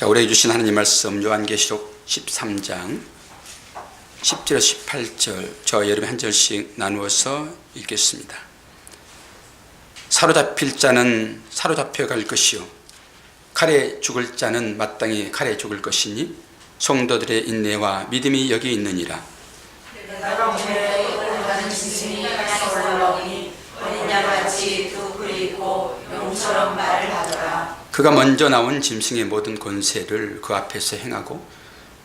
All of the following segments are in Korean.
자, 우리에게 주신 하나님 말씀 요한계시록 13장 10절에서 18절 저와 여러분 한 절씩 나누어서 읽겠습니다. 사로잡힐 자는 사로잡혀 갈 것이요 칼에 죽을 자는 마땅히 칼에 죽을 것이니 성도들의 인내와 믿음이 여기 있느니라. 내가 오늘 올라가는 짐승이 땅에서 올라오니 어린 양같이 두 뿔이 있고 용처럼 말을 하더라. 그가 먼저 나온 짐승의 모든 권세를 그 앞에서 행하고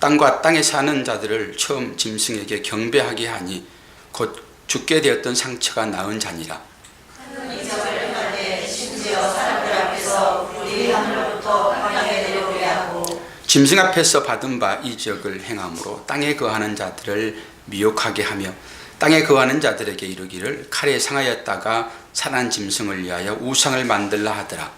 땅과 땅에 사는 자들을 처음 짐승에게 경배하게 하니 곧 죽게 되었던 상처가 나은 자니라. 이적을 행하되 심지어 사람들 앞에서 우리 하늘로부터 광야에 내려오게 하고 짐승 앞에서 받은 바 이적을 행함으로 땅에 거하는 자들을 미혹하게 하며 땅에 거하는 자들에게 이르기를 칼에 상하였다가 살아난 짐승을 위하여 우상을 만들라 하더라.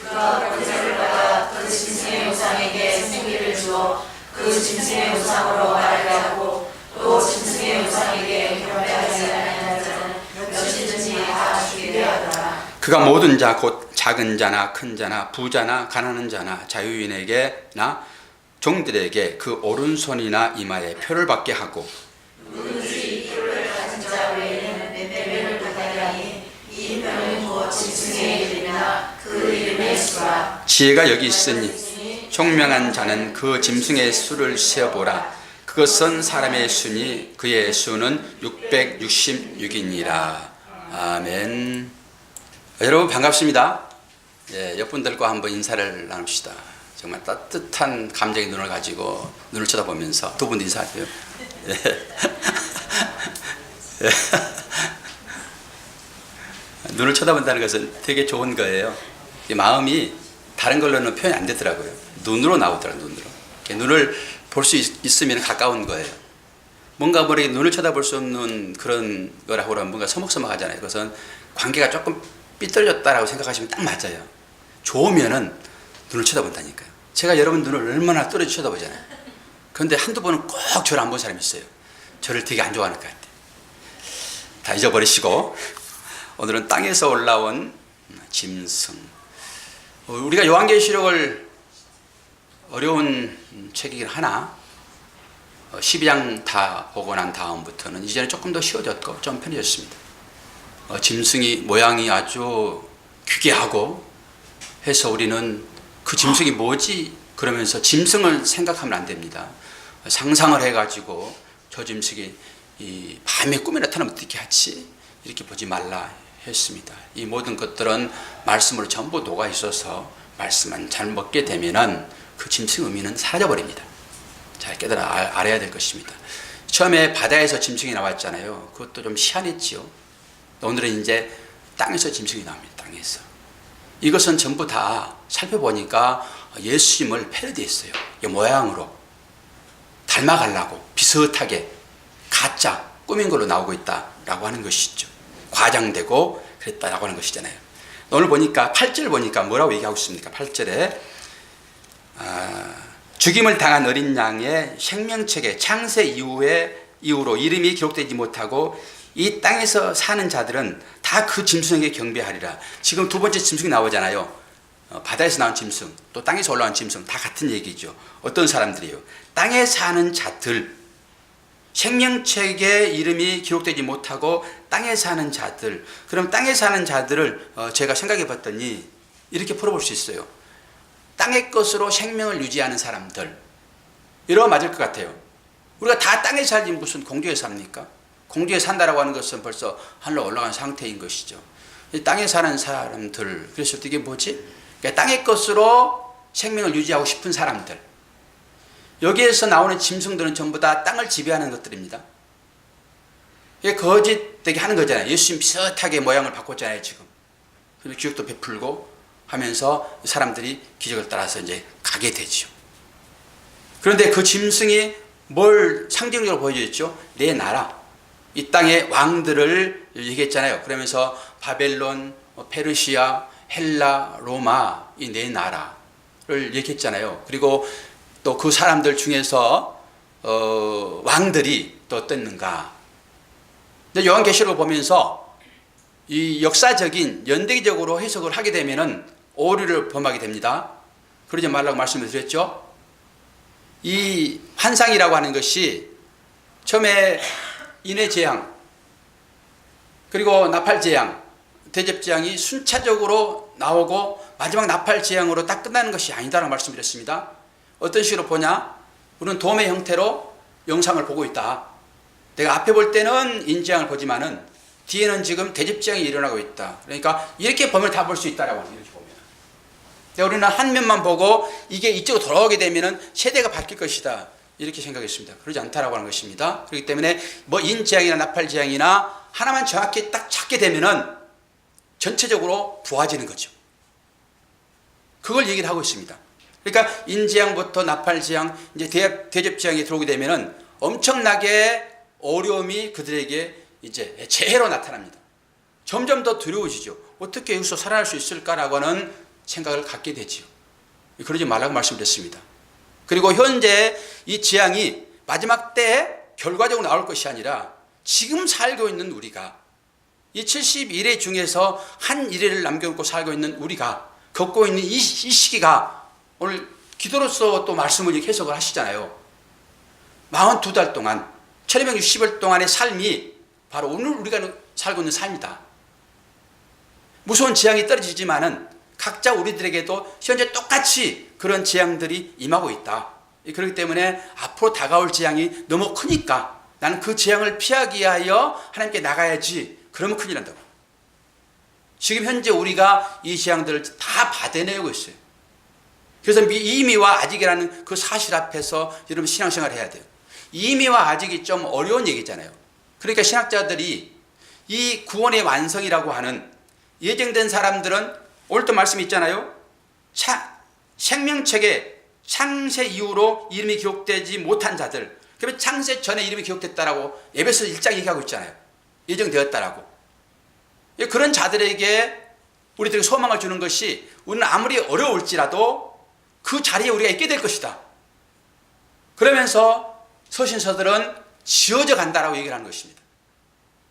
그가 권세를 받아 그 짐승의 우상에게 생기를 주어 그 짐승의 우상으로 말하게 하고 또 짐승의 우상에게 경배하지 아니하는 자는 몇이든지 다 죽이게 하더라. 그가 모든 자 곧 작은 자나 큰 자나 부자나 가난한 자나 자유인에게나 종들에게 그 오른손이나 이마에 표를 받게 하고 누구든지 이 표를 가진 자 외에는 내 표를 받게 하니 이 표는 곧 짐승의 이름이나 그 이름의 수라. 지혜가 여기 있으니 총명한 자는 그 짐승의 수를 세어보라. 그것은 사람의 수니 그의 수는 666이니라. 아멘. 여러분 반갑습니다. 옆분들과 한번 인사를 나눕시다. 정말 따뜻한 감정의 눈을 가지고 눈을 쳐다보면서 두 분 인사하세요. 눈을 쳐다본다는 것은 되게 좋은 거예요. 마음이 다른 걸로는 표현이 안 되더라고요. 눈으로 나오더라고요. 눈을 볼 수 있으면 가까운 거예요. 뭔가 모르게 눈을 쳐다볼 수 없는 그런 거라고 하면 뭔가 서먹서먹하잖아요. 그것은 관계가 조금 삐뚤어졌다라고 생각하시면 딱 맞아요. 좋으면은 눈을 쳐다본다니까요. 제가 여러분 눈을 얼마나 떨어져 쳐다보잖아요. 그런데 한두 번은 꼭 저를 안 본 사람이 있어요. 저를 되게 안 좋아하는 것 같아요. 다 잊어버리시고 오늘은 땅에서 올라온 짐승. 우리가 요한계시록을 어려운 책이긴 하나 12장 다 보고 난 다음부터는 이제는 조금 더 쉬워졌고 좀 편해졌습니다. 짐승이 모양이 아주 기괴하고 해서 우리는 그 짐승이 뭐지? 그러면서 짐승을 생각하면 안 됩니다. 상상을 해가지고 저 짐승이 이 밤에 꿈에 나타나면 어떻게 하지? 이렇게 보지 말라 했습니다. 이 모든 것들은 말씀으로 전부 녹아 있어서 말씀만 잘 먹게 되면은 그 짐승 의미는 사라져버립니다. 잘 알아야 될 것입니다. 처음에 바다에서 짐승이 나왔잖아요. 그것도 좀 희한했지요. 오늘은 이제 땅에서 짐승이 나옵니다. 땅에서. 이것은 전부 다 살펴보니까 예수님을 패러디했어요. 이 모양으로 닮아가려고 비슷하게 가짜 꾸민 걸로 나오고 있다라고 하는 것이죠. 과장되고 그랬다라고 하는 것이잖아요. 오늘 보니까 8절 보니까 뭐라고 얘기하고 있습니까? 8절에 죽임을 당한 어린 양의 생명책에 창세 이후로 이름이 기록되지 못하고 이 땅에서 사는 자들은 다 그 짐승에게 경배하리라. 지금 두 번째 짐승이 나오잖아요. 바다에서 나온 짐승, 또 땅에서 올라온 짐승 다 같은 얘기죠. 어떤 사람들이요? 땅에 사는 자들, 생명책에 이름이 기록되지 못하고 땅에 사는 자들. 그럼 땅에 사는 자들을 제가 생각해 봤더니 이렇게 풀어볼 수 있어요. 땅의 것으로 생명을 유지하는 사람들. 이러면 맞을 것 같아요. 우리가 다 땅에 살지 무슨 공중에 삽니까? 공중에 산다라고 하는 것은 벌써 하늘로 올라간 상태인 것이죠. 땅에 사는 사람들. 그래서 이게 뭐지? 그러니까 땅의 것으로 생명을 유지하고 싶은 사람들. 여기에서 나오는 짐승들은 전부 다 땅을 지배하는 것들입니다. 이게 거짓되게 하는 거잖아요. 예수님 비슷하게 모양을 바꿨잖아요, 지금. 그리고 기적도 베풀고 하면서 사람들이 기적을 따라서 이제 가게 되죠. 그런데 그 짐승이 뭘 상징적으로 보여줬죠? 내 나라. 이 땅의 왕들을 얘기했잖아요. 그러면서 바벨론, 페르시아, 헬라, 로마 이 네 나라를 얘기했잖아요. 그리고 또 그 사람들 중에서 왕들이 또 어땠는가. 요한계시록을 보면서 이 역사적인 연대기적으로 해석을 하게 되면은 오류를 범하게 됩니다. 그러지 말라고 말씀을 드렸죠. 이 환상이라고 하는 것이 처음에 인해재앙, 그리고 나팔재앙, 대접재앙이 순차적으로 나오고 마지막 나팔재앙으로 딱 끝나는 것이 아니다라고 말씀드렸습니다. 어떤 식으로 보냐? 우리는 돔의 형태로 영상을 보고 있다. 내가 앞에 볼 때는 인재앙을 보지만은 뒤에는 지금 대접재앙이 일어나고 있다. 그러니까 이렇게 보면 다 볼 수 있다라고 합니다. 이렇게 보면. 우리는 한 면만 보고 이게 이쪽으로 돌아오게 되면은 세대가 바뀔 것이다. 이렇게 생각했습니다. 그러지 않다라고 하는 것입니다. 그렇기 때문에 뭐 인재앙이나 나팔재앙이나 하나만 정확히 딱 찾게 되면은 전체적으로 부화지는 거죠. 그걸 얘기를 하고 있습니다. 그러니까 인재앙부터 나팔재앙, 이제 대접재앙이 들어오게 되면은 엄청나게 어려움이 그들에게 이제 재해로 나타납니다. 점점 더 두려워지죠. 어떻게 여기서 살아날 수 있을까라고 하는 생각을 갖게 되지요. 그러지 말라고 말씀드렸습니다. 그리고 현재 이 재앙이 마지막 때에 결과적으로 나올 것이 아니라 지금 살고 있는 우리가 이 71회 중에서 한 1회를 남겨놓고 살고 있는 우리가 겪고 있는 이 시기가 오늘 기도로서 또 말씀을 이렇게 해석을 하시잖아요. 42달 동안 1260일 동안의 삶이 바로 오늘 우리가 살고 있는 삶이다. 무서운 재앙이 떨어지지만은 각자 우리들에게도 현재 똑같이 그런 재앙들이 임하고 있다. 그렇기 때문에 앞으로 다가올 재앙이 너무 크니까 나는 그 재앙을 피하기 위하여 하나님께 나가야지. 그러면 큰일 난다고. 지금 현재 우리가 이 재앙들을 다 받아내고 있어요. 그래서 이미와 아직이라는 그 사실 앞에서 여러분 신앙생활을 해야 돼요. 이미와 아직이 좀 어려운 얘기잖아요. 그러니까 신학자들이 이 구원의 완성이라고 하는 예정된 사람들은 오늘 또 말씀이 있잖아요. 생명책에 창세 이후로 이름이 기록되지 못한 자들, 그러면 창세 전에 이름이 기록됐다라고 에베소 1장 얘기하고 있잖아요. 예정되었다라고. 그런 자들에게 우리들에게 소망을 주는 것이 우리는 아무리 어려울지라도 그 자리에 우리가 있게 될 것이다. 그러면서 서신서들은 지어져 간다라고 얘기를 하는 것입니다.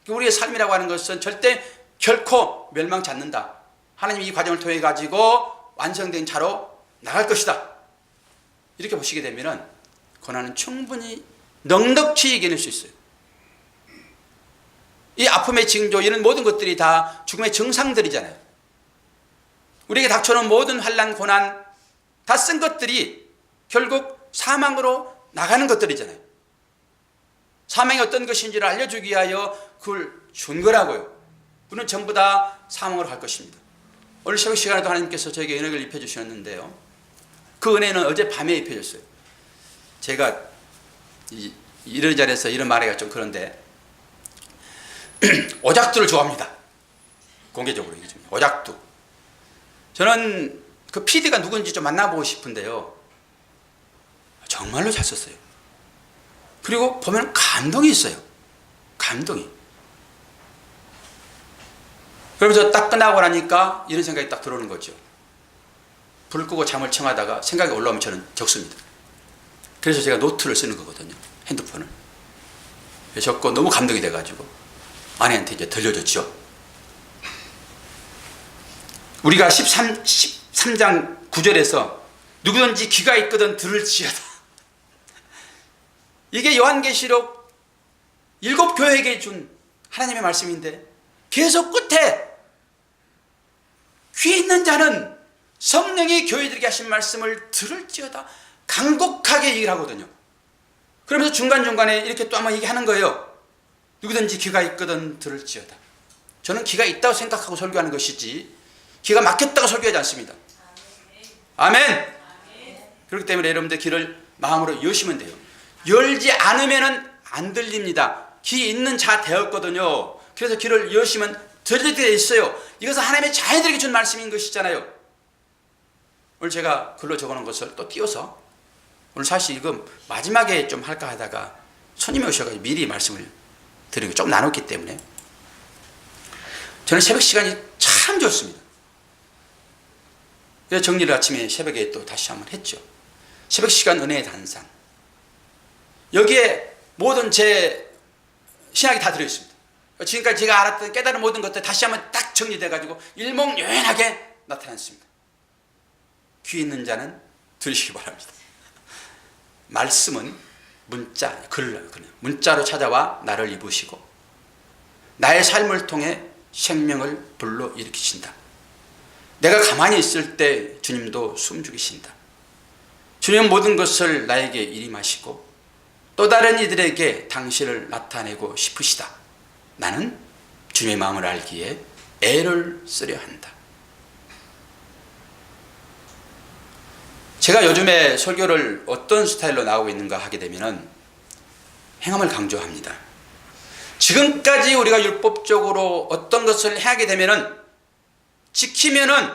우리의 삶이라고 하는 것은 절대 결코 멸망치 않는다. 하나님이 이 과정을 통해 가지고 완성된 자로 나갈 것이다. 이렇게 보시게 되면은 고난은 충분히 넉넉히 이겨낼 수 있어요. 이 아픔의 징조, 이런 모든 것들이 다 죽음의 증상들이잖아요. 우리에게 닥쳐오는 모든 환난, 고난 다 쓴 것들이 결국 사망으로 나가는 것들이잖아요. 사망이 어떤 것인지를 알려주기 위하여 그걸 준 거라고요. 우리는 전부 다 사망으로 갈 것입니다. 오늘 새벽 시간에도 하나님께서 저에게 은혜를 입혀주셨는데요. 그 은혜는 어젯밤에 입혀졌어요. 제가 이런 자리에서 이런 말하기가 좀 그런데 오작두를 좋아합니다. 공개적으로 얘기해줍니다. 오작두. 저는 그 PD가 누군지 좀 만나보고 싶은데요. 정말로 잘 썼어요. 그리고 보면 감동이 있어요. 감동이. 그러면서 딱 끝나고 나니까 이런 생각이 딱 들어오는 거죠. 불 끄고 잠을 청하다가 생각이 올라오면 저는 적습니다. 그래서 제가 노트를 쓰는 거거든요. 핸드폰을. 적고 너무 감동이 돼가지고 아내한테 이제 들려줬죠. 우리가 13장 9절에서 누구든지 귀가 있거든 들을지어다. 이게 요한계시록 7교회에게 준 하나님의 말씀인데 계속 끝에 귀 있는 자는 성령이 교회들에게 하신 말씀을 들을지어다 간곡하게 얘기를 하거든요. 그러면서 중간중간에 이렇게 또 한번 얘기하는 거예요. 누구든지 귀가 있거든 들을지어다. 저는 귀가 있다고 생각하고 설교하는 것이지 귀가 막혔다고 설교하지 않습니다. 아멘. 그렇기 때문에 여러분들 귀를 마음으로 여시면 돼요. 열지 않으면 안 들립니다. 귀 있는 자 되었거든요. 그래서 귀를 여시면 들릴 때 있어요. 이것은 하나님의 자녀들에게 준 말씀인 것이잖아요. 오늘 제가 글로 적어놓은 것을 또 띄워서 오늘 사실 이거 마지막에 좀 할까 하다가 손님이 오셔가지고 미리 말씀을 드리고 좀 나눴기 때문에 저는 새벽 시간이 참 좋습니다. 그래서 정리를 아침에 새벽에 또 다시 한번 했죠. 새벽 시간 은혜의 단상. 여기에 모든 제 신학이 다 들어있습니다. 지금까지 제가 알았던 깨달은 모든 것들 다시 한번 딱 정리돼가지고 일목요연하게 나타났습니다. 귀 있는 자는 들으시기 바랍니다. 말씀은 문자, 문자로 찾아와 나를 입으시고 나의 삶을 통해 생명을 불러일으키신다. 내가 가만히 있을 때 주님도 숨죽이신다. 주님은 모든 것을 나에게 일임하시고 또 다른 이들에게 당신을 나타내고 싶으시다. 나는 주님의 마음을 알기에 애를 쓰려 한다. 제가 요즘에 설교를 어떤 스타일로 나오고 있는가 하게 되면 행함을 강조합니다. 지금까지 우리가 율법적으로 어떤 것을 행하게 되면 지키면은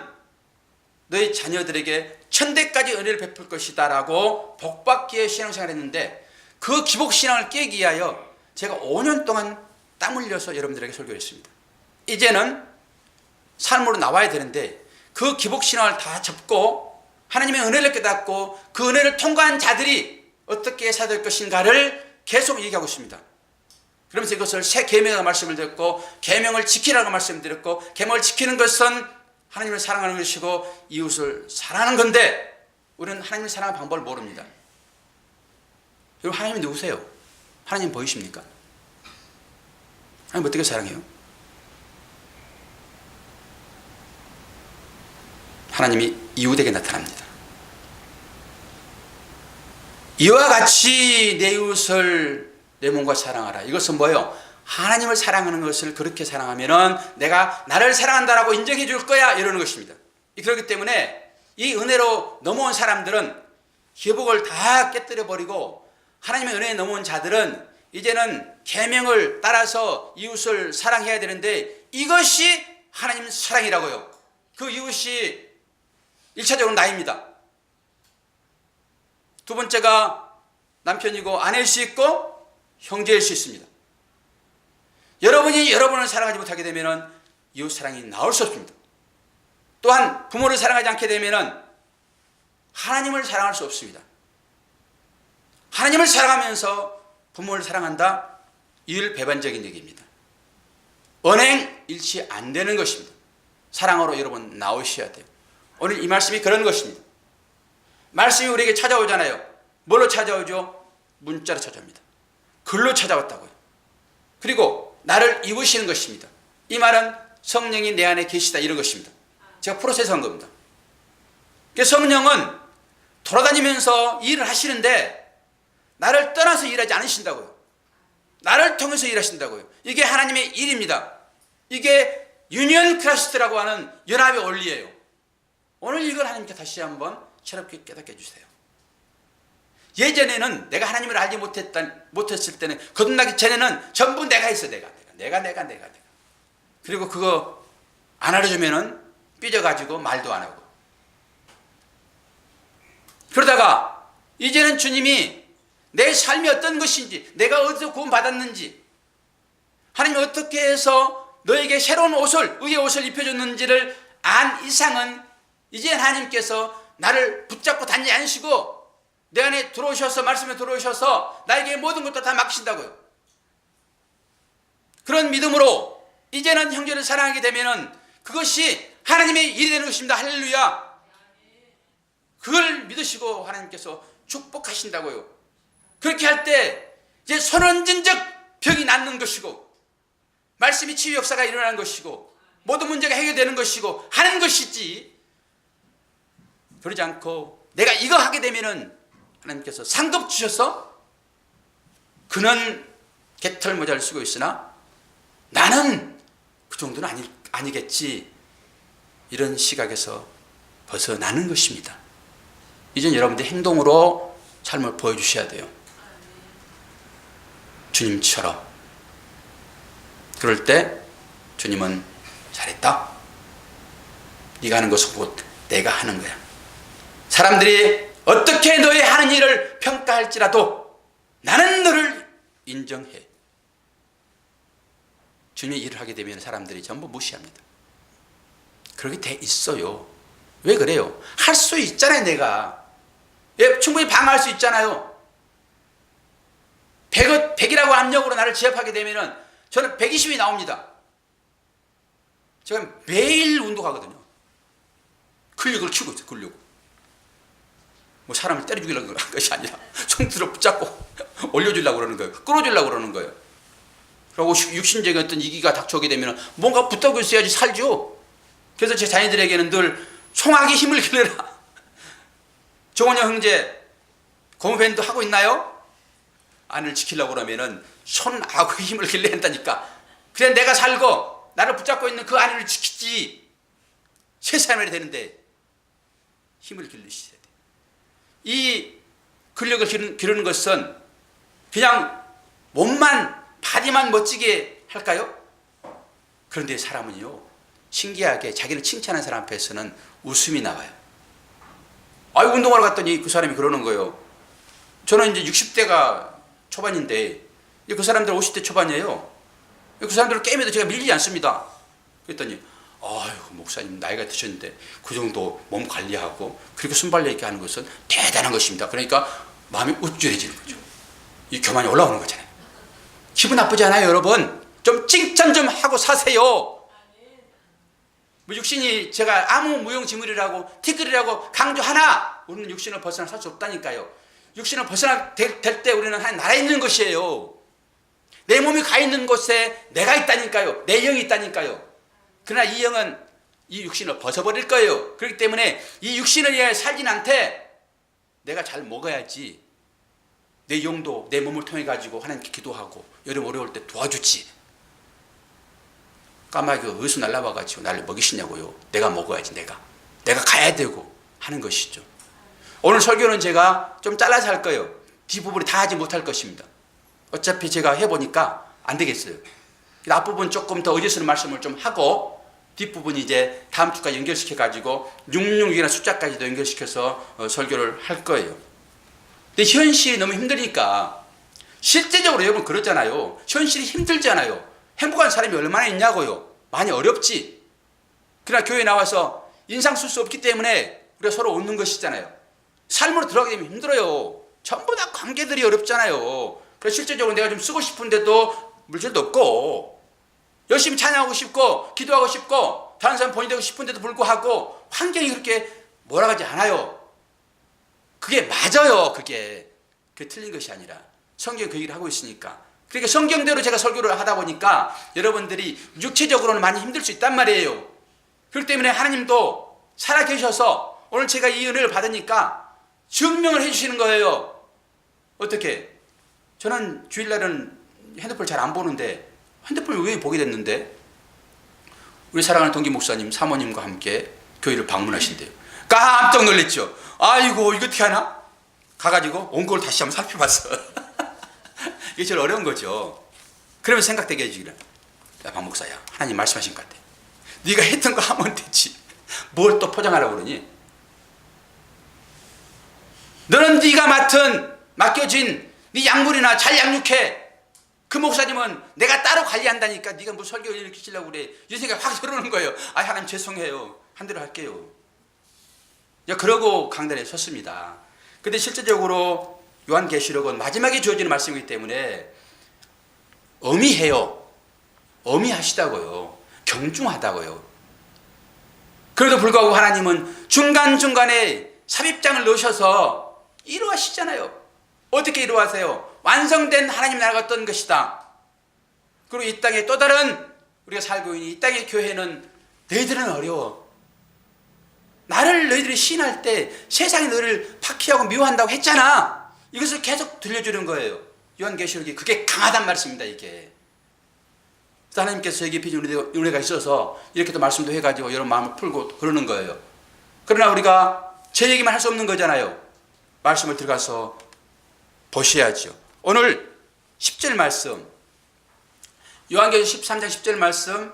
너희 자녀들에게 천대까지 은혜를 베풀 것이다 라고 복받기에 신앙생활을 했는데 그 기복신앙을 깨기 위하여 제가 5년 동안 땀 흘려서 여러분들에게 설교를 했습니다. 이제는 삶으로 나와야 되는데 그 기복신앙을 다 접고 하나님의 은혜를 깨닫고 그 은혜를 통과한 자들이 어떻게 살아야 될 것인가를 계속 얘기하고 있습니다. 그러면서 이것을 새 계명의 말씀을 드렸고 계명을 지키라고 말씀드렸고 계명을 지키는 것은 하나님을 사랑하는 것이고 이웃을 사랑하는 건데 우리는 하나님을 사랑하는 방법을 모릅니다. 여러분 하나님이 누구세요? 하나님 보이십니까? 하나님 어떻게 사랑해요? 하나님이 이웃에게 나타납니다. 이와 같이 내 이웃을 내 몸과 사랑하라. 이것은 뭐예요? 하나님을 사랑하는 것을 그렇게 사랑하면은 내가 나를 사랑한다라고 인정해 줄 거야 이러는 것입니다. 그렇기 때문에 이 은혜로 넘어온 사람들은 기복을 다 깨뜨려 버리고 하나님의 은혜에 넘어온 자들은 이제는 계명을 따라서 이웃을 사랑해야 되는데 이것이 하나님 사랑이라고요. 그 이웃이 1차적으로 나입니다. 두 번째가 남편이고 아내일 수 있고 형제일 수 있습니다. 여러분이 여러분을 사랑하지 못하게 되면 이웃 사랑이 나올 수 없습니다. 또한 부모를 사랑하지 않게 되면 하나님을 사랑할 수 없습니다. 하나님을 사랑하면서 부모를 사랑한다? 일배반적인 얘기입니다. 언행 일치 안 되는 것입니다. 사랑으로 여러분 나오셔야 돼요. 오늘 이 말씀이 그런 것입니다. 말씀이 우리에게 찾아오잖아요. 뭘로 찾아오죠? 문자로 찾아옵니다. 글로 찾아왔다고요. 그리고 나를 입으시는 것입니다. 이 말은 성령이 내 안에 계시다 이런 것입니다. 제가 프로세스한 겁니다. 성령은 돌아다니면서 일을 하시는데 나를 떠나서 일하지 않으신다고요. 나를 통해서 일하신다고요. 이게 하나님의 일입니다. 이게 유니언 크라시트라고 하는 연합의 원리예요. 오늘 이걸 하나님께 다시 한번 새롭게 깨닫게 해주세요. 예전에는 내가 하나님을 알지 못했을 때는 거듭나기 전에는 전부 내가 있어. 내가. 그리고 그거 안 알아주면은 삐져가지고 말도 안 하고. 그러다가 이제는 주님이 내 삶이 어떤 것인지, 내가 어디서 구원받았는지, 하나님이 어떻게 해서 너에게 새로운 옷을, 의의 옷을 입혀줬는지를 안 이상은 이제 하나님께서 나를 붙잡고 다니지 않으시고 내 안에 들어오셔서 말씀에 들어오셔서 나에게 모든 것도 다 맡기신다고요. 그런 믿음으로 이제는 형제를 사랑하게 되면은 그것이 하나님의 일이 되는 것입니다. 할렐루야. 그걸 믿으시고 하나님께서 축복하신다고요. 그렇게 할 때 이제 선언진적 병이 낫는 것이고 말씀이 치유 역사가 일어나는 것이고 모든 문제가 해결되는 것이고 하는 것이지, 그러지 않고 내가 이거 하게 되면은 하나님께서 상급 주셔서 그는 개털 모자를 쓰고 있으나 나는 그 정도는 아니겠지, 이런 시각에서 벗어나는 것입니다. 이젠 여러분들 행동으로 삶을 보여주셔야 돼요. 주님처럼. 그럴 때 주님은 잘했다. 네가 하는 것은 곧 내가 하는 거야. 사람들이 어떻게 너의 하는 일을 평가할지라도 나는 너를 인정해. 주님의 일을 하게 되면 사람들이 전부 무시합니다. 그렇게 돼 있어요. 왜 그래요? 할 수 있잖아요. 내가 충분히 방어할 수 있잖아요. 100이라고 압력으로 나를 제압하게 되면 저는 120이 나옵니다. 제가 매일 운동하거든요. 근력을 키우고 있어요. 근력. 뭐 사람을 때려 죽이려고 한 것이 아니라 손들어 붙잡고 올려주려고 그러는 거예요. 끌어주려고 그러는 거예요. 그리고 육신적인 어떤 이기가 닥쳐오게 되면 뭔가 붙들고 있어야지 살죠. 그래서 제 자녀들에게는 늘 송악의 힘을 길러라. 정원영 형제 고무밴드 하고 있나요? 아내를 지키려고 그러면은 손악의 힘을 길러야 한다니까. 그래 내가 살고 나를 붙잡고 있는 그 아내를 지키지. 세상이 되는데 힘을 길르셔야 돼. 이 근력을 기르는 것은 그냥 몸만 바디만 멋지게 할까요? 그런데 사람은요 신기하게 자기를 칭찬하는 사람 앞에서는 웃음이 나와요. 아유 운동하러 갔더니 그 사람이 그러는 거예요. 저는 이제 60대가 초반인데 그 사람들 50대 초반이에요. 그 사람들 게임에도 제가 밀리지 않습니다. 그랬더니 아유 목사님 나이가 드셨는데 그 정도 몸 관리하고 그렇게 순발력 있게 하는 것은 대단한 것입니다. 그러니까 마음이 우쭐해지는 거죠. 이 교만이 올라오는 거잖아요. 기분 나쁘지 않아요 여러분? 좀 칭찬 좀 하고 사세요. 뭐 육신이 제가 아무 무용지물이라고 티끌이라고 강조하나 우리는 육신을 벗어나 살 수 없다니까요. 육신을 벗어나 될 때 우리는 한 나라에 있는 것이에요. 내 몸이 가 있는 곳에 내가 있다니까요. 내 영이 있다니까요. 그러나 이 영은 이 육신을 벗어버릴 거예요. 그렇기 때문에 이 육신을 위해 살진 않되 내가 잘 먹어야지 내 영도 내 몸을 통해 가지고 하나님께 기도하고 여름 어려울 때 도와주지. 까마귀가 어디서 날라와 가지고 나를 먹이시냐고요. 내가 먹어야지. 내가 가야 되고 하는 것이죠. 오늘 설교는 제가 좀 잘라서 할 거예요. 뒷부분이 다 하지 못할 것입니다. 어차피 제가 해보니까 안 되겠어요. 앞부분 조금 더 의지스러운 말씀을 좀 하고 뒷부분 이제 다음 주까지 연결시켜 가지고 666이라는 숫자까지도 연결시켜서 설교를 할 거예요. 근데 현실이 너무 힘드니까 실제적으로 여러분 그렇잖아요. 현실이 힘들잖아요. 행복한 사람이 얼마나 있냐고요. 많이 어렵지. 그러나 교회에 나와서 인상 쓸 수 없기 때문에 우리가 서로 웃는 것이잖아요. 삶으로 들어가게 되면 힘들어요. 전부 다 관계들이 어렵잖아요. 그래서 실제적으로 내가 좀 쓰고 싶은데도 물질도 없고 열심히 찬양하고 싶고 기도하고 싶고 다른 사람 본이 되고 싶은데도 불구하고 환경이 그렇게 몰아가지 않아요. 그게 맞아요. 그게 틀린 것이 아니라 성경이 그 얘기를 하고 있으니까. 그러니까 성경대로 제가 설교를 하다 보니까 여러분들이 육체적으로는 많이 힘들 수 있단 말이에요. 그렇기 때문에 하나님도 살아계셔서 오늘 제가 이 은혜를 받으니까 증명을 해주시는 거예요. 어떻게? 저는 주일날은 핸드폰을 잘 안 보는데 핸드폰을 왜 보게 됐는데 우리 사랑하는 동기 목사님 사모님과 함께 교회를 방문하신대요. 깜짝 놀랐죠. 아이고 이거 어떻게 하나? 가가지고 온 걸 다시 한번 살펴봤어. 이게 제일 어려운 거죠. 그러면 생각되게 해주기를. 야, 박 목사야, 하나님 말씀하신 것 같아. 네가 했던 거 하면 되지. 뭘 또 포장하라고 그러니? 너는 네가 맡겨진 네 약물이나 잘 양육해. 그 목사님은 내가 따로 관리한다니까 네가 뭐 설교를 이렇게 시키려고 그래. 이 생각이 확 들어오는 거예요. 아, 하나님 죄송해요. 한 대로 할게요. 그러고 강단에 섰습니다. 근데 실제적으로 요한계시록은 마지막에 주어지는 말씀이기 때문에 어미해요. 어미하시다고요. 경중하다고요. 그래도 불구하고 하나님은 중간중간에 삽입장을 넣으셔서 이루하시잖아요. 어떻게 이루하세요? 완성된 하나님 나라가 어떤 것이다. 그리고 이 땅에 또 다른 우리가 살고 있는 이 땅의 교회는 너희들은 어려워. 너희들이 시인할 때 세상이 너희를 박해하고 미워한다고 했잖아. 이것을 계속 들려주는 거예요. 요한계시록이 그게 강하단 말씀입니다. 이게. 하나님께서 저에게 빚은 은혜가 있어서 이렇게 또 말씀도 해가지고 여러분 마음을 풀고 그러는 거예요. 그러나 우리가 제 얘기만 할 수 없는 거잖아요. 말씀을 들어가서 보셔야죠. 오늘 10절 말씀, 요한계시록 13장 10절 말씀,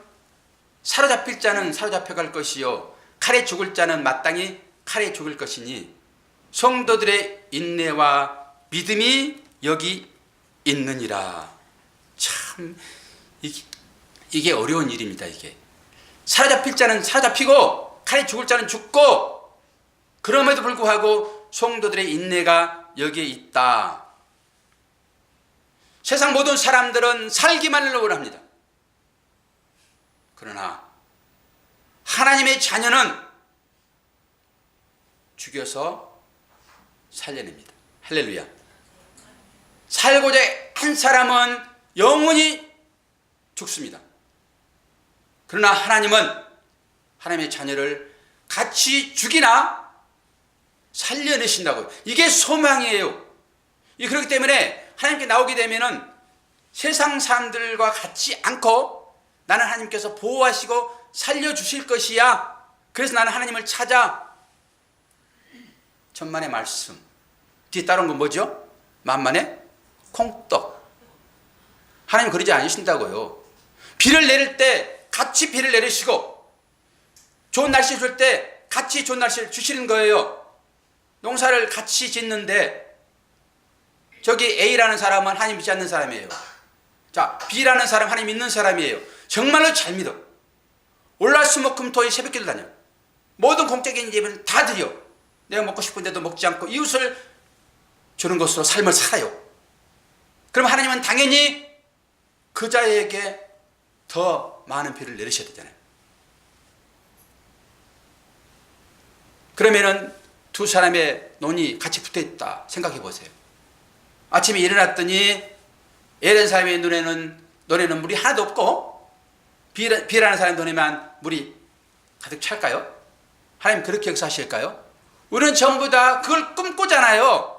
사로잡힐 자는 사로잡혀갈 것이요 칼에 죽을 자는 마땅히 칼에 죽을 것이니 성도들의 인내와 믿음이 여기 있느니라. 참 이게 어려운 일입니다. 이게 사로잡힐 자는 사로잡히고 칼에 죽을 자는 죽고, 그럼에도 불구하고 성도들의 인내가 여기에 있다. 세상 모든 사람들은 살기만을 원합니다. 그러나 하나님의 자녀는 죽여서 살려냅니다. 할렐루야. 살고자 한 사람은 영원히 죽습니다. 그러나 하나님은 하나님의 자녀를 같이 죽이나 살려내신다고요. 이게 소망이에요. 그렇기 때문에 하나님께 나오게 되면은 세상 사람들과 같이 않고 나는 하나님께서 보호하시고 살려주실 것이야. 그래서 나는 하나님을 찾아. 천만의 말씀. 뒤에 따른 건 뭐죠? 만만의 콩떡. 하나님 그러지 않으신다고요. 비를 내릴 때 같이 비를 내리시고 좋은 날씨 줄 때 같이 좋은 날씨를 주시는 거예요. 농사를 같이 짓는데 저기 A라는 사람은 하나님 믿지 않는 사람이에요. 자, B라는 사람 하나님 믿는 사람이에요. 정말로 잘 믿어. 월화수목금토일 새벽기도 다녀. 모든 공적인 예배는 다 드려. 내가 먹고 싶은데도 먹지 않고 이웃을 주는 것으로 삶을 살아요. 그럼 하나님은 당연히 그 자에게 더 많은 비를 내리셔야 되잖아요. 그러면은 두 사람의 논이 같이 붙어 있다 생각해 보세요. 아침에 일어났더니 A라는 사람의 논에는 물이 하나도 없고 B라는 사람의 논에만 물이 가득 찰까요? 하나님 그렇게 역사하실까요? 우리는 전부 다 그걸 꿈꾸잖아요.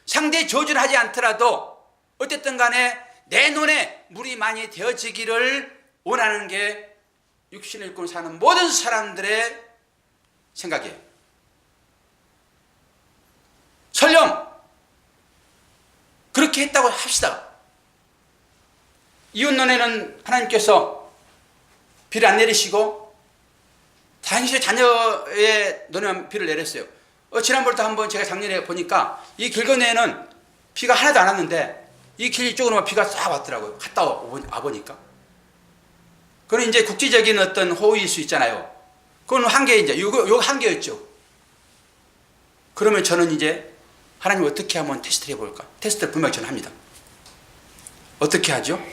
상대의 저주를 하지 않더라도 어쨌든 간에 내 논에 물이 많이 되어지기를 원하는 게 육신을 입고 사는 모든 사람들의 생각이에요. 설령 그렇게 했다고 합시다. 이웃 논에는 하나님께서 비를 안 내리시고 당신의 자녀의 논에만 비를 내렸어요. 지난번부터 한번 제가 작년에 보니까 이 길건너에는 비가 하나도 안 왔는데 이 길 이쪽으로만 비가 싹 왔더라고요. 갔다 와보니까. 그건 이제 국제적인 어떤 호의일 수 있잖아요. 그건 한계, 이제 요 한계였죠. 그러면 저는 이제 하나님 어떻게 한번 테스트를 해볼까? 테스트를 분명히 저는 합니다. 어떻게 하죠?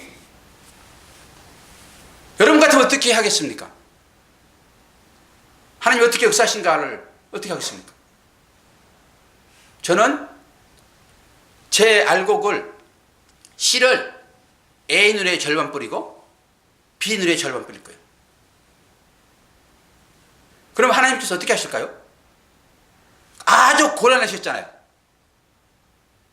여러분 같으면 어떻게 하겠습니까? 하나님 어떻게 역사하신가를 어떻게 하겠습니까? 저는 제 알곡을 씨를 A 눈에 절반 뿌리고 B 눈에 절반 뿌릴 거예요. 그럼 하나님께서 어떻게 하실까요? 아주 고난하셨잖아요.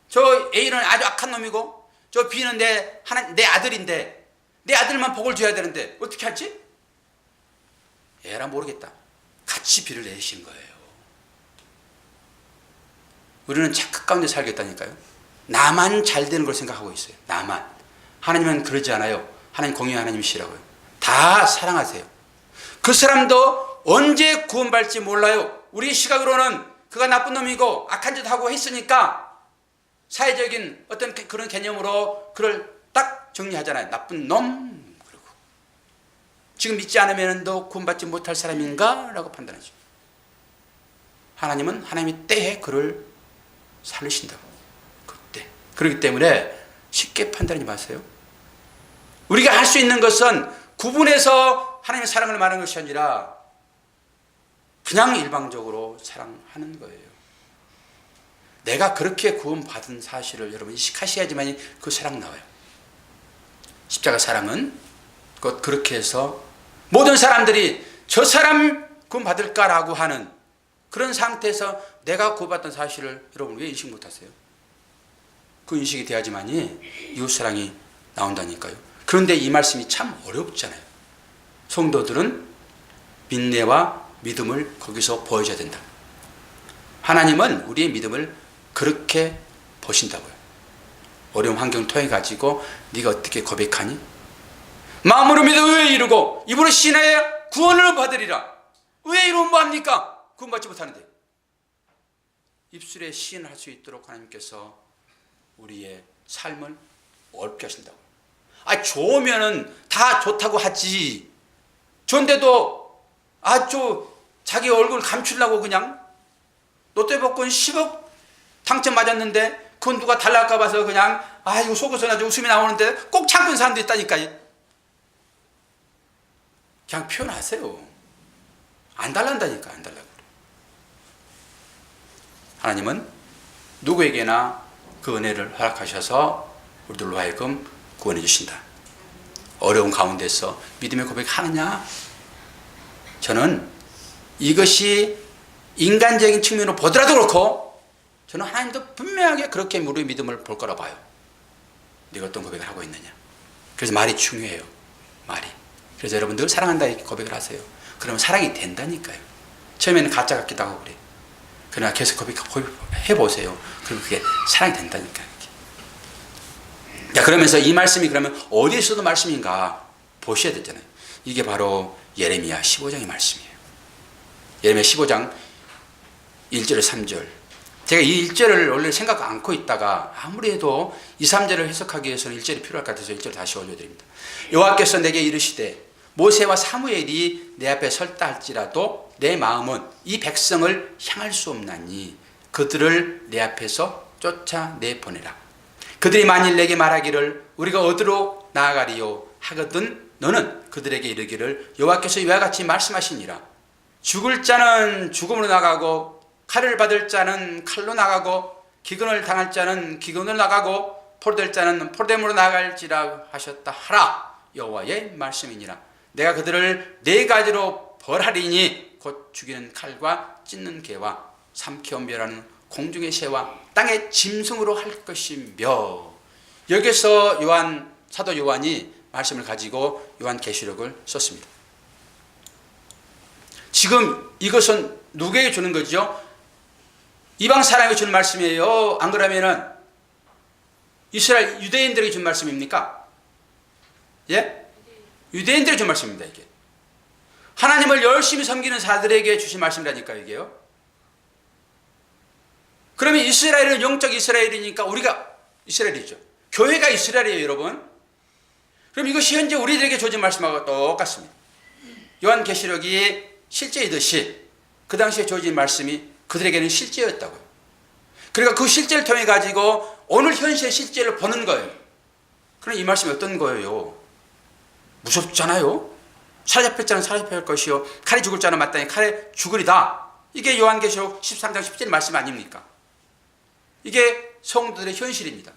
저 A는 아주 악한 놈이고 저 B는 내 아들인데 내 아들만 복을 줘야 되는데 어떻게 하지? 에라 모르겠다. 같이 비를 내리시는 거예요. 우리는 착각 가운데 살겠다니까요. 나만 잘 되는 걸 생각하고 있어요. 나만. 하나님은 그러지 않아요. 하나님 공의의 하나님이시라고요. 다 사랑하세요. 그 사람도 언제 구원받을지 몰라요. 우리 시각으로는 그가 나쁜 놈이고 악한 짓 하고 했으니까 사회적인 어떤 그런 개념으로 그를 딱 정리하잖아요. 나쁜 놈. 그러고 지금 믿지 않으면 너 구원받지 못할 사람인가? 라고 판단하죠. 하나님은 하나님의 때에 그를 살리신다고. 그때. 그렇기 때문에 쉽게 판단하지 마세요. 우리가 할 수 있는 것은 구분해서 하나님의 사랑을 말하는 것이 아니라 그냥 일방적으로 사랑하는 거예요. 내가 그렇게 구원받은 사실을 여러분 인식하셔야지만 그 사랑 나와요. 십자가 사랑은 곧 그렇게 해서 모든 사람들이 저 사람 구원받을까라고 하는 그런 상태에서 내가 구원받던 사실을 여러분 왜 인식 못하세요? 그 인식이 돼야지만이 이웃사랑이 나온다니까요. 그런데 이 말씀이 참 어렵잖아요. 성도들은 민내와 믿음을 거기서 보여줘야 된다. 하나님은 우리의 믿음을 그렇게 보신다고요. 어려운 환경을 통해 가지고 네가 어떻게 고백하니? 마음으로 믿어 의에 이르고 입으로 신하여 구원을 받으리라. 의에 이루면 뭐합니까? 구원받지 못하는데. 입술에 시인할 수 있도록 하나님께서 우리의 삶을 어렵게 하신다고. 좋으면은 다 좋다고 하지. 좋은데도 자기 얼굴 감추려고 그냥 롯데복권 10억 당첨 맞았는데 그건 누가 달랄까 봐서 그냥 이거 속에서 아주 웃음이 나오는데 꼭 참고 있는 사람도 있다니까. 그냥 표현하세요. 안 달란다니까. 안 달라고. 하나님은 누구에게나 그 은혜를 허락하셔서 우리들로 하여금 구원해 주신다. 어려운 가운데서 믿음의 고백하느냐? 저는 이것이 인간적인 측면으로 보더라도 그렇고 저는 하나님도 분명하게 그렇게 우리의 믿음을 볼 거라 봐요. 네가 어떤 고백을 하고 있느냐. 그래서 말이 중요해요. 말이. 그래서 여러분들 사랑한다 이렇게 고백을 하세요. 그러면 사랑이 된다니까요. 처음에는 가짜 같기도 하고 그래. 그러나 계속 고백해보세요. 그러면 그게 사랑이 된다니까요. 자, 그러면서 이 말씀이 그러면 어디에서도 말씀인가 보셔야 되잖아요. 이게 바로 예레미야 15장의 말씀이에요. 예레미야 15장 1절에 3절. 제가 이 1절을 원래 생각 않고 있다가 아무리 해도 2, 3절을 해석하기 위해서는 1절이 필요할 것 같아서 1절 다시 올려드립니다. 여호와께서 내게 이르시되 모세와 사무엘이 내 앞에 설다 할지라도 내 마음은 이 백성을 향할 수 없나니 그들을 내 앞에서 쫓아내보내라. 그들이 만일 내게 말하기를 우리가 어디로 나아가리요 하거든 너는 그들에게 이르기를 여호와께서 이와 같이 말씀하시니라. 죽을 자는 죽음으로 나가고 칼을 받을 자는 칼로 나가고 기근을 당할 자는 기근으로 나가고 포로될 자는 포로됨으로 나갈지라 하셨다 하라. 여호와의 말씀이니라. 내가 그들을 네 가지로 벌하리니 곧 죽이는 칼과 찢는 개와 삼켜 멸하는 공중의 새와 땅의 짐승으로 할 것이며. 여기서 사도 요한이 말씀을 가지고 요한계시록을 썼습니다. 지금 이것은 누구에게 주는 거죠? 이방 사람에게 주는 말씀이에요? 안 그러면은 이스라엘 유대인들에게 준 말씀입니까? 예? 유대인들에게 준 말씀입니다. 이게 하나님을 열심히 섬기는 자들에게 주신 말씀이라니까 이게요. 그러면 이스라엘은 영적 이스라엘이니까 우리가 이스라엘이죠. 교회가 이스라엘이에요, 여러분. 그럼 이것이 현재 우리들에게 주어진 말씀하고 똑같습니다. 요한계시록이 실제이듯이 그 당시에 주어진 말씀이 그들에게는 실제였다고요. 그러니까 그 실제를 통해 가지고 오늘 현실의 실제를 보는 거예요. 그럼 이 말씀이 어떤 거예요? 무섭잖아요. 사로잡힐 자는 사로잡힐 것이요 칼에 죽을 자는 마땅히 칼에 죽으리다. 이게 요한계시록 13장 10절 말씀 아닙니까? 이게 성도들의 현실입니다.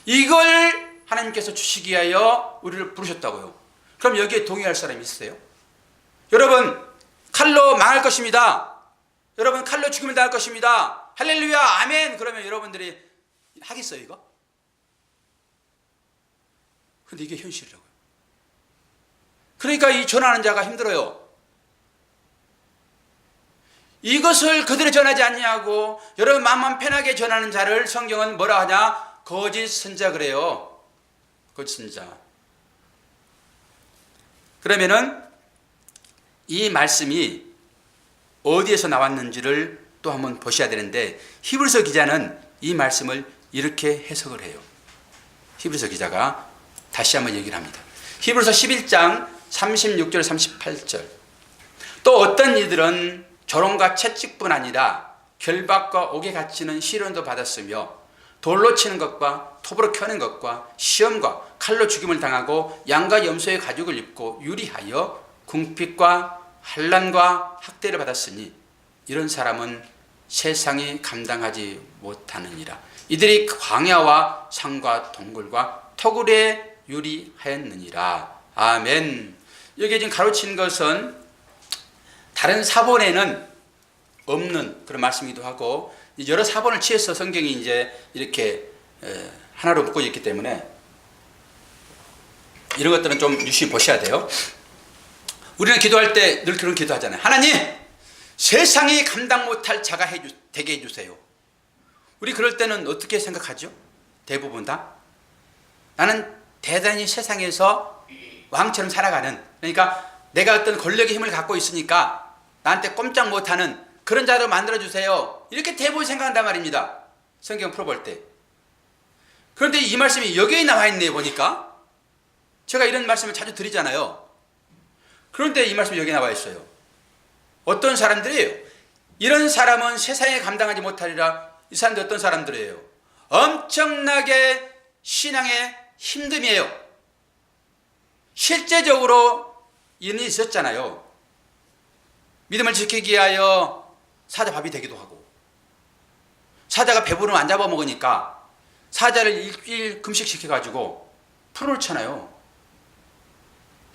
이걸 하나님께서 주시기 위하여 우리를 부르셨다고요. 그럼 여기에 동의할 사람이 있어요? 여러분 칼로 망할 것입니다. 여러분 칼로 죽으면 당할 것입니다. 할렐루야 아멘. 그러면 여러분들이 하겠어요 이거? 근데 이게 현실이라고요. 그러니까 이 전하는 자가 힘들어요. 이것을 그들이 전하지 않냐고 여러분 마음만 편하게 전하는 자를 성경은 뭐라 하냐? 거짓 선자 그래요. 거짓 선자. 그러면은 이 말씀이 어디에서 나왔는지를 또 한번 보셔야 되는데 히브리서 기자는 이 말씀을 이렇게 해석을 해요. 히브리서 기자가 다시 한번 얘기를 합니다. 히브리서 11장 36절 38절. 또 어떤 이들은 조롱과 채찍뿐 아니라 결박과 옥에 갇히는 시련도 받았으며 돌로 치는 것과 톱으로 켜는 것과 시험과 칼로 죽임을 당하고 양과 염소의 가죽을 입고 유리하여 궁핍과 환난과 학대를 받았으니 이런 사람은 세상이 감당하지 못하느니라. 이들이 광야와 산과 동굴과 터굴에 유리하였느니라. 아멘. 여기 지금 가로친 것은 다른 사본에는 없는 그런 말씀이기도 하고 여러 사본을 취해서 성경이 이제 이렇게 하나로 묶어져 있기 때문에 이런 것들은 좀 유심히 보셔야 돼요. 우리는 기도할 때 늘 그런 기도하잖아요. 하나님, 세상이 감당 못할 자가 되게 해주세요. 우리 그럴 때는 어떻게 생각하죠? 대부분 다 나는 대단히 세상에서 왕처럼 살아가는, 그러니까 내가 어떤 권력의 힘을 갖고 있으니까 나한테 꼼짝 못하는 그런 자로 만들어주세요. 이렇게 대부분 생각한단 말입니다. 성경 풀어볼 때. 그런데 이 말씀이 여기에 나와 있네요. 보니까 제가 이런 말씀을 자주 드리잖아요. 그런데 이 말씀이 여기에 나와 있어요. 어떤 사람들이에요? 이런 사람은 세상에 감당하지 못하리라. 이 사람들 어떤 사람들이에요? 엄청나게 신앙에 힘듦이에요. 실제적으로 이런 일이 있었잖아요. 믿음을 지키기 위하여 사자밥이 되기도 하고 사자가 배부르면 안 잡아먹으니까 사자를 일주일 금식시켜가지고 풀어놓잖아요.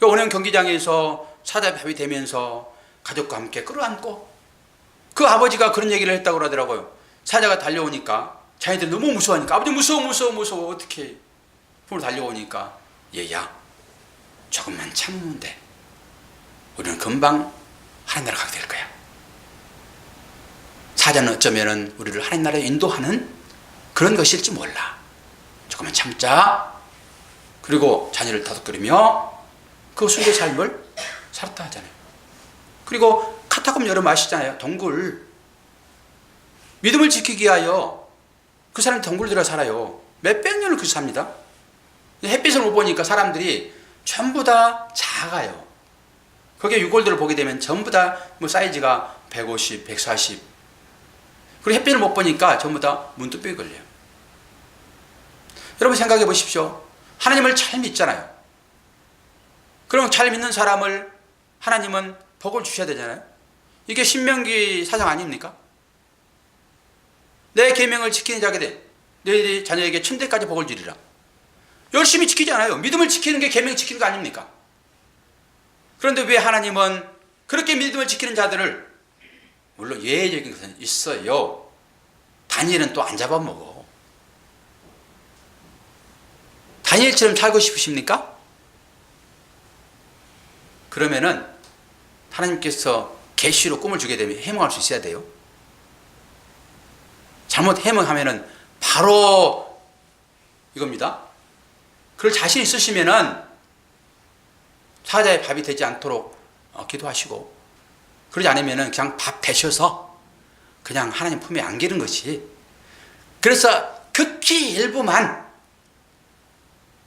원형 경기장에서 사자 밥이 되면서 가족과 함께 끌어안고, 그 아버지가 그런 얘기를 했다고 그러더라고요. 사자가 달려오니까 자기들 너무 무서워하니까, 아버지 무서워 어떻게 품으로 달려오니까, 얘야 조금만 참으면 돼. 우리는 금방 하나님 나라 가게 될 거야. 사자는 어쩌면은 우리를 하나님 나라에 인도하는 그런 것일지 몰라. 조금만 참자. 그리고 자녀를 다독거리며 그 순교의 삶을 살았다 하잖아요. 그리고 카타콤 여러분 아시잖아요. 동굴. 믿음을 지키기 위하여 그 사람이 동굴 들어 살아요. 몇백 년을 그 삽니다. 햇빛을 못 보니까 사람들이 전부 다 작아요. 거기에 유골들을 보게 되면 전부 다 뭐 사이즈가 150, 140. 그리고 햇빛을 못 보니까 전부 다 문득병이 걸려요. 여러분 생각해 보십시오. 하나님을 잘 믿잖아요. 그럼 잘 믿는 사람을 하나님은 복을 주셔야 되잖아요. 이게 신명기 사상 아닙니까? 내 계명을 지키는 자에게 너희들이 자녀에게 천대까지 복을 주리라. 열심히 지키잖아요. 믿음을 지키는 게 계명 지키는 거 아닙니까? 그런데 왜 하나님은 그렇게 믿음을 지키는 자들을, 물론 예외적인 것은 있어요. 다니엘은 또 안 잡아먹어. 다니엘처럼 살고 싶으십니까? 그러면은 하나님께서 계시로 꿈을 주게 되면 해몽할 수 있어야 돼요. 잘못 해몽하면은 바로 이겁니다. 그럴 자신 있으시면은 사자의 밥이 되지 않도록 기도하시고, 그러지 않으면은 그냥 밥 되셔서 그냥 하나님 품에 안기는 것이, 그래서 극히 일부만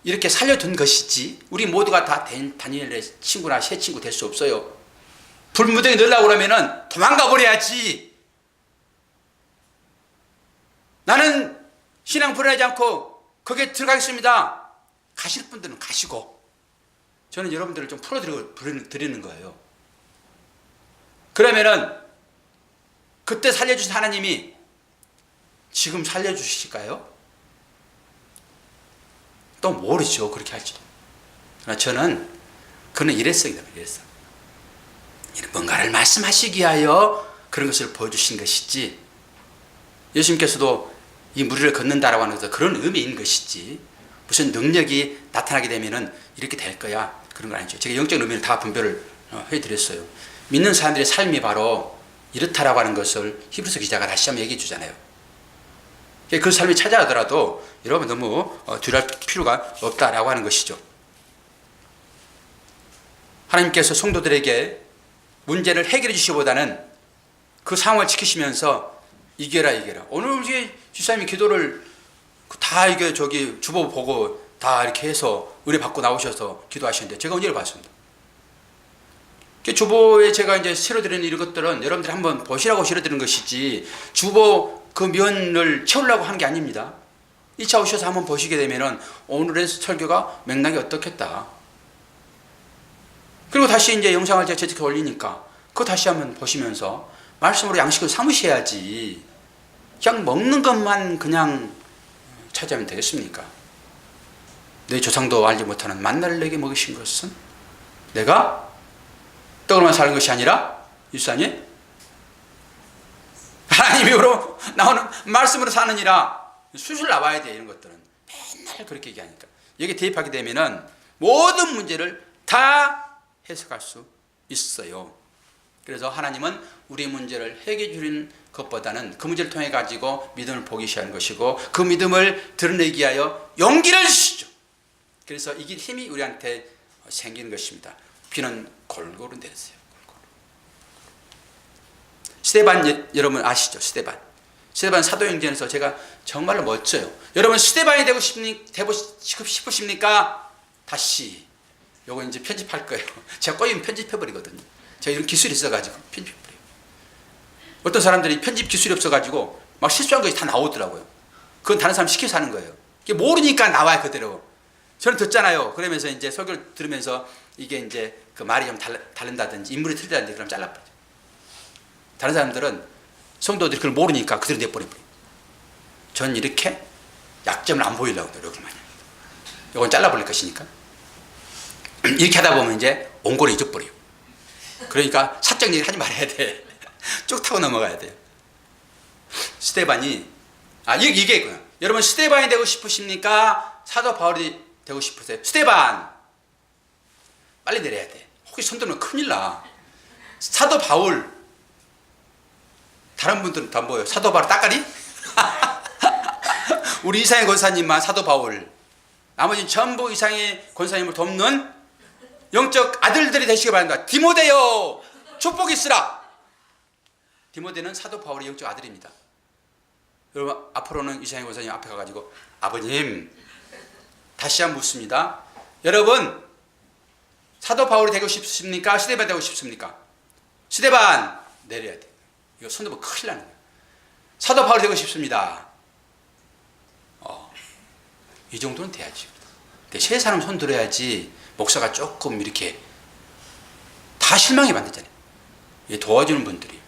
이렇게 살려둔 것이지 우리 모두가 다 다니엘의 친구나 새 친구 될 수 없어요. 불무덩이 넣으려고 그러면은 도망가 버려야지. 나는 신앙 불안하지 않고 거기에 들어가겠습니다. 가실 분들은 가시고, 저는 여러분들을 좀 풀어드리는 거예요. 그러면은 그때 살려주신 하나님이 지금 살려주실까요? 또 모르죠. 그렇게 할지도. 그러나 저는 그는 이랬어요. 뭔가를 말씀하시기 위하여 그런 것을 보여주신 것이지, 예수님께서도 이 무리를 걷는다라고 하는 것은 그런 의미인 것이지, 무슨 능력이 나타나게 되면은 이렇게 될 거야, 그런 건 아니죠. 제가 영적 의미를 다 분별을 해드렸어요. 믿는 사람들의 삶이 바로 이렇다라고 하는 것을 히브리서 기자가 다시 한번 얘기해 주잖아요. 그 삶이 찾아오더라도 여러분 너무 두려울 필요가 없다라고 하는 것이죠. 하나님께서 성도들에게 문제를 해결해 주시기보다는 그 상황을 지키시면서 이겨라. 오늘 우리 주사님이 기도를 다 이게 주보 보고 다 이렇게 해서 은혜 받고 나오셔서 기도하시는데 제가 은혜를 받습니다. 주보에 제가 이제 실어드리는 이런 것들은 여러분들이 한번 보시라고 실어드리는 것이지, 주보 그 면을 채우려고 한 게 아닙니다. 1차 오셔서 한번 보시게 되면은 오늘의 설교가 맥락이 어떻겠다. 그리고 다시 이제 영상을 제가 제작해 올리니까 그거 다시 한번 보시면서 말씀으로 양식을 삼으셔야지, 그냥 먹는 것만 그냥 찾아하면 되겠습니까? 내 조상도 알지 못하는 만나를 내게 먹이신 것은 내가 떡으로만 사는 것이 아니라 일상에 하나님으로 나오는 말씀으로 사느니라. 수술 나와야 돼. 이런 것들은 맨날 그렇게 얘기하니까 여기 대입하게 되면은 모든 문제를 다 해석할 수 있어요. 그래서 하나님은 우리 문제를 해결해 주는 것보다는 그 문제를 통해 가지고 믿음을 보기 시작하는 것이고, 그 믿음을 드러내기 위하여 용기를 주시죠. 그래서 이게 힘이 우리한테 생기는 것입니다. 비는 골고루 내렸어요. 스데반 여러분 아시죠? 스데반 사도행전에서 제가 정말로 멋져요. 여러분 스데반이 되고 싶으십니까? 다시 요거 이제 편집할 거예요. 제가 꼬이면 편집해버리거든요. 제가 이런 기술이 있어가지고 편집해버려요. 어떤 사람들이 편집 기술이 없어가지고 막 실수한 것이 다 나오더라고요. 그건 다른 사람 시켜서 하는 거예요. 모르니까 나와요, 그대로. 저는 듣잖아요. 그러면서 이제 설교를 들으면서 이게 이제 그 말이 좀 다른다든지 인물이 틀리다든지 그럼 잘라버려요. 다른 사람들은 성도들이 그걸 모르니까 그대로 내버려버려요. 전 이렇게 약점을 안 보이려고 노력을 많이 합니다. 이건 잘라버릴 것이니까. 이렇게 하다 보면 이제 옹골을 잊어버려요. 그러니까 사적 얘기 하지 말아야 돼. 쭉 타고 넘어가야 돼요. 스데반이 이게 있구나. 여러분 스데반이 되고 싶으십니까? 사도 바울이 되고 싶으세요? 스데반 빨리 내려야 돼. 혹시 손 들면 큰일 나. 사도 바울 다른 분들은 다 뭐예요? 사도 바울 따까리? 우리 이상의 권사님만 사도 바울, 나머지 전부 이상의 권사님을 돕는 영적 아들들이 되시기 바랍니다. 디모데요 축복이 있으라. 디모데는 사도 바울의 영적 아들입니다. 여러분 앞으로는 이상의 권사님 앞에 가가지고 아버님 다시 한번 묻습니다. 여러분 사도 바울이 되고 싶습니까? 스데반 되고 싶습니까? 스데반 내려야 돼. 이거 손 들면 큰일 나는 거예요. 사도 바울이 되고 싶습니다. 이 정도는 돼야죠. 세 사람 손 들어야지 목사가 조금 이렇게 다 실망이 만들잖아요. 도와주는 분들이.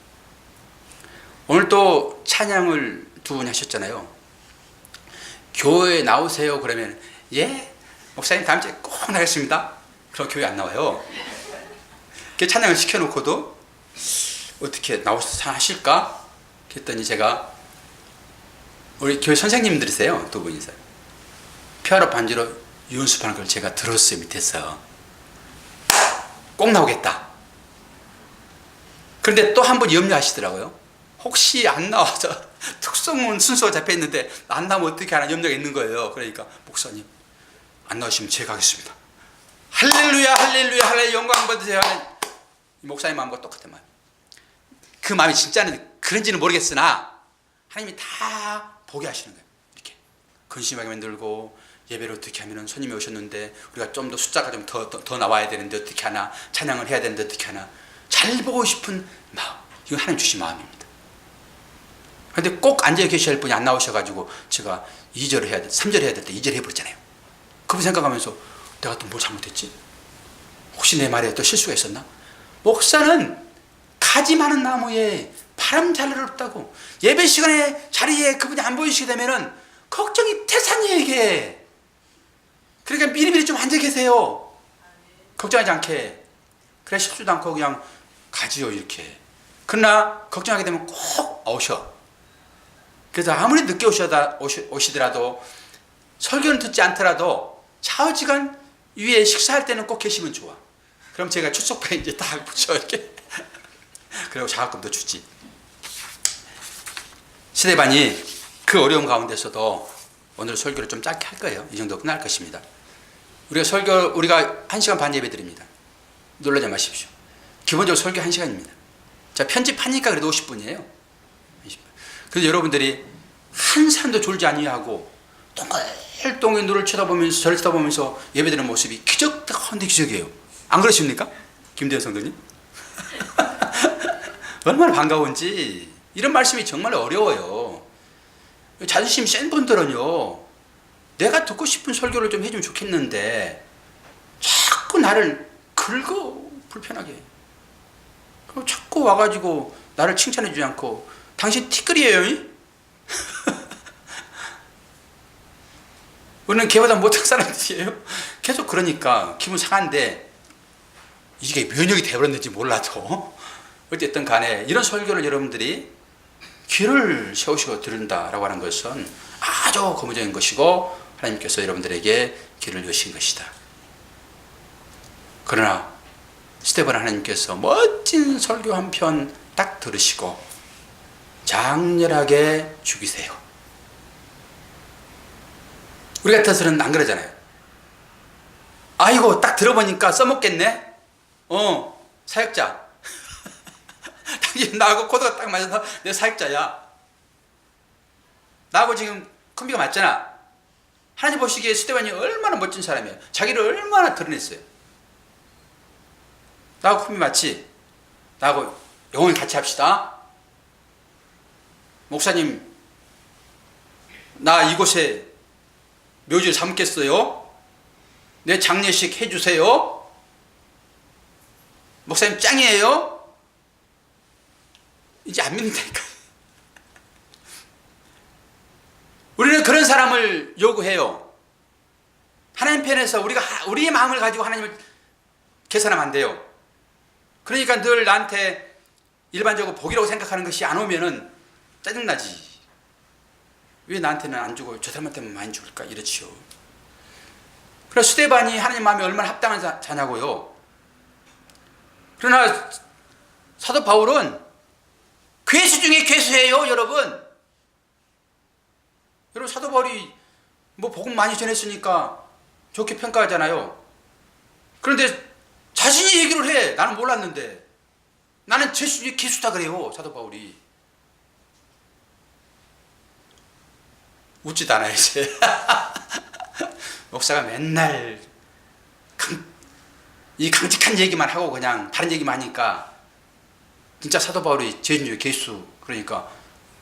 오늘 또 찬양을 두 분이 하셨잖아요. 교회에 나오세요 그러면 예 목사님 다음 주에 꼭 나겠습니다. 그럼 교회 안 나와요. 찬양을 시켜놓고도 어떻게 나오셔서 하실까? 그랬더니 제가 우리 교회 선생님들이세요. 두 분이서 피아노 반주로 연습하는 걸 제가 들었어요. 밑에서 꼭 나오겠다. 그런데 또 한 번 염려하시더라고요. 혹시 안 나와서 특성문 순서가 잡혀있는데 안 나오면 어떻게 하나 염려가 있는 거예요. 그러니까 목사님 안 나오시면 제가 하겠습니다. 할렐루야 할렐루야 할렐루야 영광 받으세요. 목사님 마음과 똑같은 마음. 그 마음이 진짜는 그런지는 모르겠으나 하나님이 다 보게 하시는 거예요. 이렇게 근심하게 만들고 예배를 어떻게 하면 손님이 오셨는데 우리가 좀 더 숫자가 좀 더 나와야 되는데 어떻게 하나, 찬양을 해야 되는데 어떻게 하나, 잘 보고 싶은 마음. 이건 하나님 주신 마음입니다. 그런데 꼭 앉아 계셔야 할 분이 안 나오셔가지고 제가 2절을 해야 돼, 3절 해야 될 때 2절 해버렸잖아요. 그분 생각하면서 내가 또 뭘 잘못했지? 혹시 내 말에 또 실수가 있었나? 목사는 가지 많은 나무에 바람 잘 일 없다고. 예배 시간에 자리에 그분이 안 보이시게 되면은 걱정이 태산이에게. 그러니까 미리미리 좀 앉아 계세요. 걱정하지 않게. 그래 싶지도 않고 그냥 가지요 이렇게. 그러나 걱정하게 되면 꼭 오셔. 그래서 아무리 늦게 오시더라도 설교는 듣지 않더라도 좌우지간 위에 식사할 때는 꼭 계시면 좋아. 그럼 제가 출석부에 이제 딱 붙여 이렇게. 그리고 장학금도 주지. 스데반이 그 어려움 가운데서도 오늘 설교를 좀 짧게 할 거예요. 이 정도 끝날 것입니다. 우리가 1시간 반 예배 드립니다. 놀라지 마십시오. 기본적으로 설교 1시간입니다. 자, 편집하니까 그래도 50분이에요. 50분. 그래서 여러분들이 한 사람도 졸지 아니하고 동글동글 눈을 쳐다보면서 저를 쳐다보면서 예배 드리는 모습이 기적한데 기적이에요. 안 그러십니까? 김대현 성도님? 얼마나 반가운지. 이런 말씀이 정말 어려워요. 자존심 센 분들은요, 내가 듣고 싶은 설교를 좀 해주면 좋겠는데 자꾸 나를 긁어 불편하게. 그리고 자꾸 와가지고 나를 칭찬해 주지 않고 당신 티끌이에요? 우리는 걔보다 못한 사람들이에요? 계속 그러니까 기분 상한데 이게 면역이 되어버렸는지 몰라도 어쨌든 간에 이런 설교를 여러분들이 귀를 세우시고 들은다라고 하는 것은 아주 고무적인 것이고 하나님께서 여러분들에게 길을 여신 것이다. 그러나 스데반 하나님께서 멋진 설교 한 편 딱 들으시고 장렬하게 죽이세요. 우리 같아서는 안 그러잖아요. 아이고 딱 들어보니까 써먹겠네. 사역자. 당신 나하고 코드가 딱 맞아서 내 사역자야. 나하고 지금 콤비가 맞잖아. 하나님 보시기에 스데반이 얼마나 멋진 사람이에요. 자기를 얼마나 드러냈어요. 나하고 콤비 맞지? 나하고 영원히 같이 합시다. 목사님, 나 이곳에 묘지를 삼겠어요. 내 장례식 해주세요. 목사님 짱이에요. 이제 안 믿는다니까. 우리는 그런 사람을 요구해요. 하나님 편에서 우리의 마음을 가지고 하나님을 계산하면 안 돼요. 그러니까 늘 나한테 일반적으로 복이라고 생각하는 것이 안 오면은 짜증나지. 왜 나한테는 안 주고 저 사람한테만 많이 줄까? 이렇지요. 그러나 스데반이 하나님 마음에 얼마나 합당한 자냐고요. 그러나 사도 바울은 괴수 중에 괴수예요, 여러분. 여러분, 사도 바울이 뭐 복음 많이 전했으니까 좋게 평가하잖아요. 그런데 자신이 얘기를 해. 나는 몰랐는데. 나는 죄수 중에 괴수다 그래요, 사도 바울이. 웃지도 않아요, 이제. 목사가 맨날 이 강직한 얘기만 하고 그냥 다른 얘기만 하니까 진짜 사도 바울이 죄인 중에 괴수, 그러니까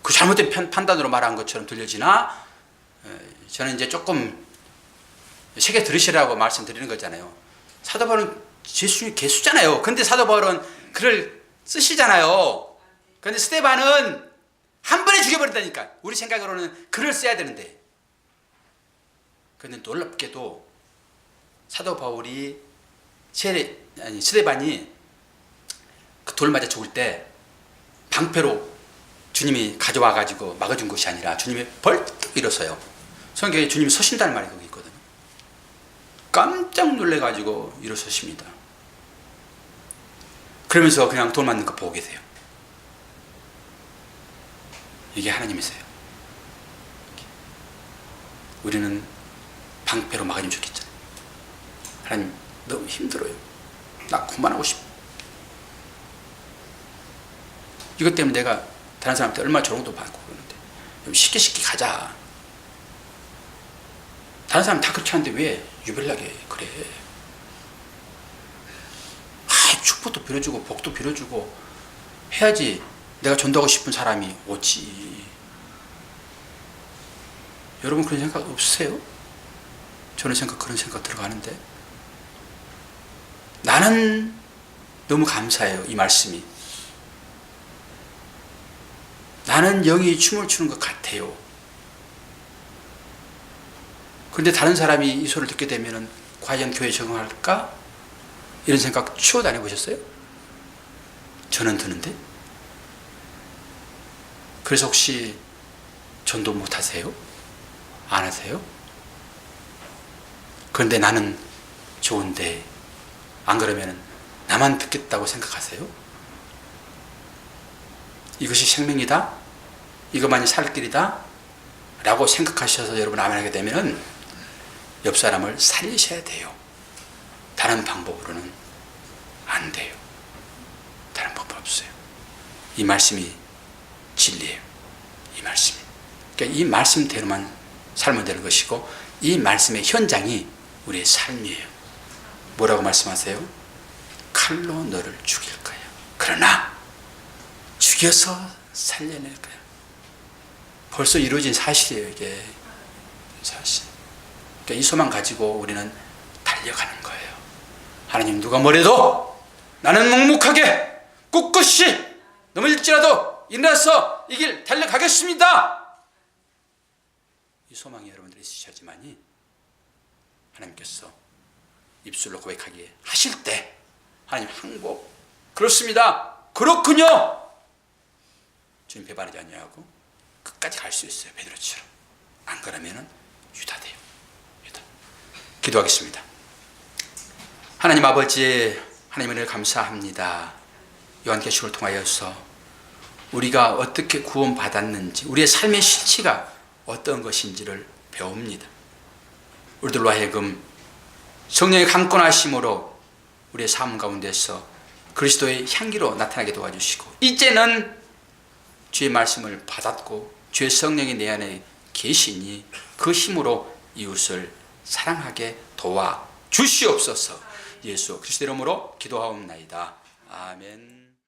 그 잘못된 판단으로 말한 것처럼 들려지나? 저는 이제 조금 새겨 들으시라고 말씀드리는 거잖아요. 사도 바울은 죄수 중에 괴수잖아요. 근데 사도 바울은 글을 쓰시잖아요. 그런데 스데반은 한 번에 죽여버린다니까. 우리 생각으로는 글을 써야 되는데. 그런데 놀랍게도 사도 바울이 스데반이 그 돌 맞아 죽을 때 방패로 주님이 가져와 가지고 막아준 것이 아니라 주님이 벌떡 일어서요. 성경에 주님이 서신다는 말이 거기 있거든요. 깜짝 놀래 가지고 일어서십니다. 그러면서 그냥 돌 맞는 거 보고 계세요. 이게 하나님이세요. 우리는 방패로 막아주면 좋겠잖아요. 하나님, 너무 힘들어요. 나 그만하고 싶어. 이것 때문에 내가 다른 사람한테 얼마나 조롱도 받고 그러는데 좀 쉽게 가자. 다른 사람 다 그렇게 하는데 왜 유별나게 그래? 축복도 빌어주고 복도 빌어주고 해야지 내가 전도하고 싶은 사람이 오지. 여러분 그런 생각 없으세요? 저는 그런 생각 들어가는데 나는 너무 감사해요. 이 말씀이. 나는 영이 춤을 추는 것 같아요. 그런데 다른 사람이 이 소리를 듣게 되면 과연 교회에 적응할까? 이런 생각 추워 다녀보셨어요? 저는 드는데. 그래서 혹시 전도 못 하세요? 안 하세요? 그런데 나는 좋은데 안 그러면 나만 듣겠다고 생각하세요? 이것이 생명이다? 이것만이 살 길이다? 라고 생각하셔서 여러분 아멘하게 되면 옆 사람을 살리셔야 돼요. 다른 방법으로는 안 돼요. 다른 방법 없어요. 이 말씀이 진리예요. 이 말씀이. 그러니까 이 말씀대로만 살면 되는 것이고 이 말씀의 현장이 우리의 삶이에요. 뭐라고 말씀하세요? 칼로 너를 죽일 거야. 그러나 죽여서 살려낼 거야. 벌써 이루어진 사실이에요, 이게. 사실. 그러니까 이 소망 가지고 우리는 달려가는 거예요. 하나님 누가 뭐래도 나는 묵묵하게 꿋꿋이 넘어질지라도 일어나서 이 길 달려가겠습니다. 이 소망이 여러분들이 있으셔야지만이 하나님께서 입술로 고백하기에 하실 때 하나님 항복. 그렇습니다. 그렇군요. 주님 배반하지 않냐고 끝까지 갈 수 있어요. 베드로처럼. 안 그러면은 유다 돼요. 유다. 기도하겠습니다. 하나님 아버지, 하나님 은혜를 감사합니다. 요한계시록을 통하여서 우리가 어떻게 구원받았는지, 우리의 삶의 실체가 어떤 것인지를 배웁니다. 우리들로 하여금 성령의 강권하심으로 우리의 삶 가운데서 그리스도의 향기로 나타나게 도와주시고, 이제는 주의 말씀을 받았고 주의 성령이 내 안에 계시니 그 힘으로 이웃을 사랑하게 도와주시옵소서. 예수 그리스도 이름으로 기도하옵나이다. 아멘.